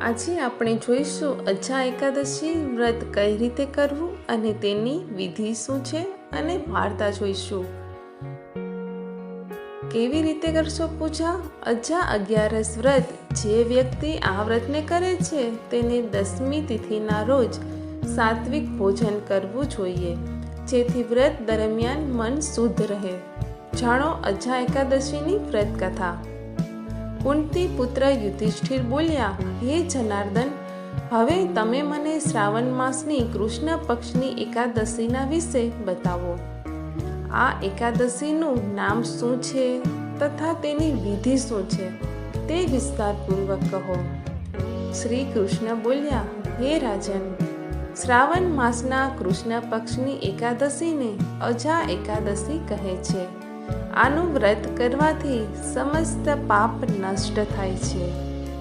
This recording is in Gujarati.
આજે આપણે જોઈશું અજા એકાદશી વ્રત કઈ રીતે કરવું અને તેની વિધિ શું છે અને વાર્તા જોઈશું. કેવી રીતે કરશો પૂજા? અજા 11 વ્રત જે વ્યક્તિ આ વ્રતને કરે છે તેને 10મી તિથિના રોજ સાત્વિક ભોજન કરવું જોઈએ, જેથી વ્રત દરમિયાન મન શુદ્ધ રહે. જાણો અજા એકાદશીની વ્રત કથા. કુંતી પુત્ર યુધિષ્ઠિર બોલ્યા, હે જનાર્દન, હવે તમે મને શ્રાવણ માસની કૃષ્ણ પક્ષની એકાદશીના વિશે બતાવો. આ એકાદશીનું નામ શું છે તથા તેની વિધિ શું છે તે વિસ્તારપૂર્વક કહો. શ્રી કૃષ્ણ બોલ્યા, હે રાજન, શ્રાવણ માસના કૃષ્ણ પક્ષની એકાદશીને અજા એકાદશી કહે છે. આનું વ્રત કરવાથી સમસ્ત પાપ નષ્ટ થાય છે.